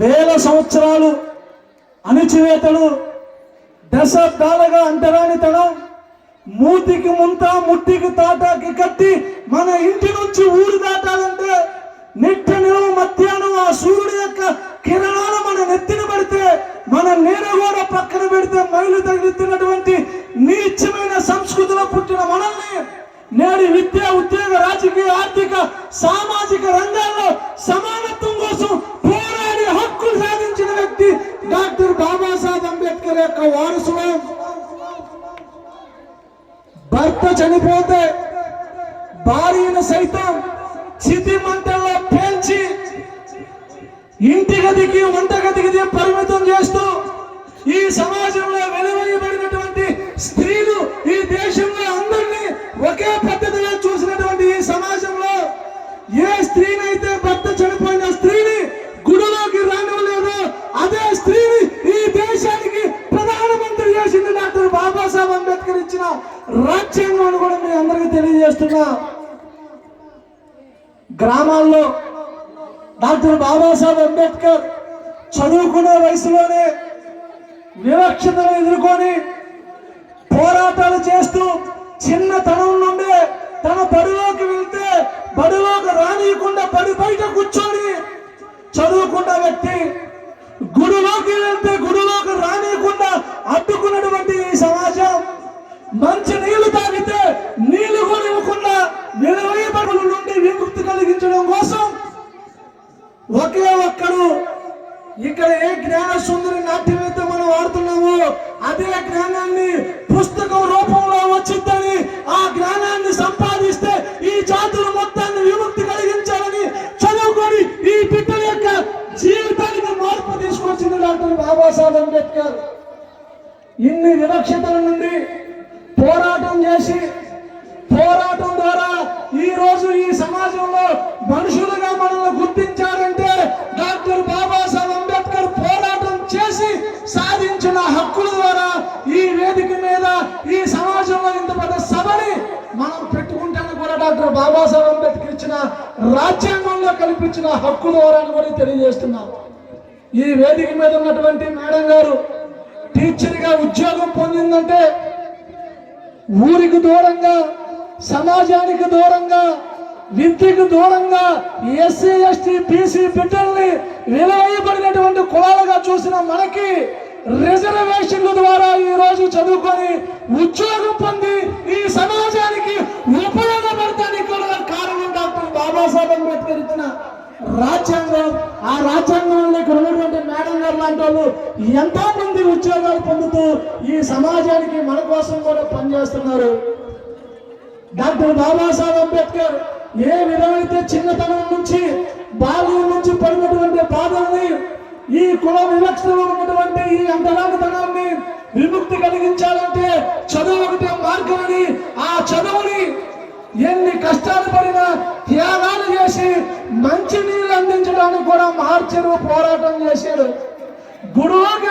వేల సంవత్సరాలు అణిచివేతలు, దశాబ్దాలుగా అంటరానితనం, మూతికి ముంత ముట్టికి తాటాకి కట్టి మన ఇంటి నుంచి ఊరు దాటాలంటే నిట్ట నిలువ మధ్యాహ్నం ఆ సూర్యుడి యొక్క కిరణాలు మన నెత్తిన పడితే, మన నీడ కూడా పక్కన పెడితే మైలు తగిలిస్తున్నటువంటి నీచమైన సంస్కృతిలో పుట్టిన మనల్ని నేడు విద్య, ఉద్యోగ, రాజకీయ, ఆర్థిక, సామాజిక రంగాల్లో సమానత్వం కోసం పోరాడి హక్కులు సాధించిన వ్యక్తి డాక్టర్ బాబాసాహెబ్ అంబేద్కర్ యొక్క వారసుడు. భర్త చనిపోతే భార్యను సైతం చితి మంటల్లో పేల్చి ఇంటి గదికి వంట గదికి పరిమితం చేస్తూ ఈ సమాజంలో వెలువయబడినటువంటి స్త్రీలు, ఈ దేశంలో అందరినీ ఒకే పద్ధతిలో చూసినటువంటి ఈ సమాజంలో ఏ స్త్రీనైతే భర్త చనిపోయిన స్త్రీని గుడిలోకి రానివ్వలేదో అదే స్త్రీని ఈ దేశానికి ప్రధానమంత్రి చేసింది డాక్టర్ బాబాసాహెబ్ అంబేద్కర్ ఇచ్చిన రాజ్యాంగం కూడా మీ అందరికీ తెలియజేస్తున్నా. గ్రామాల్లో డాక్టర్ బాబాసాహెబ్ అంబేద్కర్ చదువుకునే వయసులోనే వివక్షతను ఎదుర్కొని పోరాటాలు చేస్తూ చిన్నతనం నుండి తన బడిలోకి వెళ్తే బడిలోకి రానియకుండా బడి బయట కూర్చొని చదువుకున్న వ్యక్తి, గుడిలోకి వెళ్తే గుడిలోకి రానియకుండా అడ్డుకున్నటువంటి ఈ సమాజం, మంచి నీళ్లు తాగితే నీళ్లు కూడా ఇవ్వకుండా నిలవేయబడుల నుండి విముక్తి కలిగించడం కోసం ఒకే ఒక్కడు ఇక్కడ ఏ జ్ఞాన సుందరి నాట్యమైతే మనం వాడుతున్నామో అదే జ్ఞానాన్ని పుస్తకం రూపంలో వచ్చిందని, ఆ జ్ఞానాన్ని సంపాదిస్తే ఈ జాతుల మొత్తాన్ని విముక్తి కలిగించాలని చదువుకొని ఈ బిడ్డల యొక్క జీవితానికి మార్పు తీసుకొచ్చింది డాక్టర్ బాబాసాహెబ్ అంబేద్కర్. ఇన్ని వివక్షతల నుండి పోరాటం చేసి, పోరాటం ద్వారా ఈ రోజు ఈ సమాజంలో మనుషులుగా మనల్ని గుర్తించారంటే డాక్టర్ బాబాసాహెబ్ అంబేద్కర్ పోరాటం చేసి సాధించిన హక్కుల ద్వారా ఈ వేదిక మీద ఈ సమాజంలో ఇంత పెద్ద సభని మనం పెట్టుకుంటాను కూడా డాక్టర్ బాబాసాహెబ్ అంబేద్కర్ ఇచ్చిన రాజ్యాంగంలో కల్పించిన హక్కుల ద్వారా కూడా తెలియజేస్తున్నాం. ఈ వేదిక మీద ఉన్నటువంటి మేడం గారు టీచర్గా ఉద్యోగం పొందిందంటే ఊరికి దూరంగా, సమాజానికి దూరంగా, విద్యకు దూరంగా ఎస్సీ, ఎస్టీ, బీసీ బిడ్డల్ని విలువైబడినటువంటి కులాలుగా చూసిన మనకి రిజర్వేషన్ల ద్వారా ఈ రోజు చదువుకొని ఉద్యోగం పొంది ఈ సమాజానికి ఉపయోగపడటానికి కూడా కారణం డాక్టర్ బాబాసాహెబ్ అంబేద్కర్ ఇచ్చిన రాజ్యాంగం. ఆ రాజ్యాంగంలో ఇక్కడ ఉన్నటువంటి మేడం గారు లాంటి వాళ్ళు ఎంతో మంది ఉద్యోగాలు పొందుతూ ఈ సమాజానికి మన కోసం కూడా పనిచేస్తున్నారు. డాక్టర్ బాబాసాహెబ్ అంబేద్కర్ ఏ విధమైతే చిన్నతనం నుంచి బాల్యం నుంచి పడినటువంటి బాధల్ని, ఈ కుల వివక్షలో ఉన్నటువంటి ఈ అంతరానితనాన్ని విముక్తి కలిగించాలంటే చదువు ఒకటే మార్గమని, ఆ చదువుని ఎన్ని కష్టాలు పడినా త్యాగాలు చేసి మంచి నీళ్ళు అందించడానికి కూడా మార్చెరువు పోరాటం చేశాడు. గుడిలోకి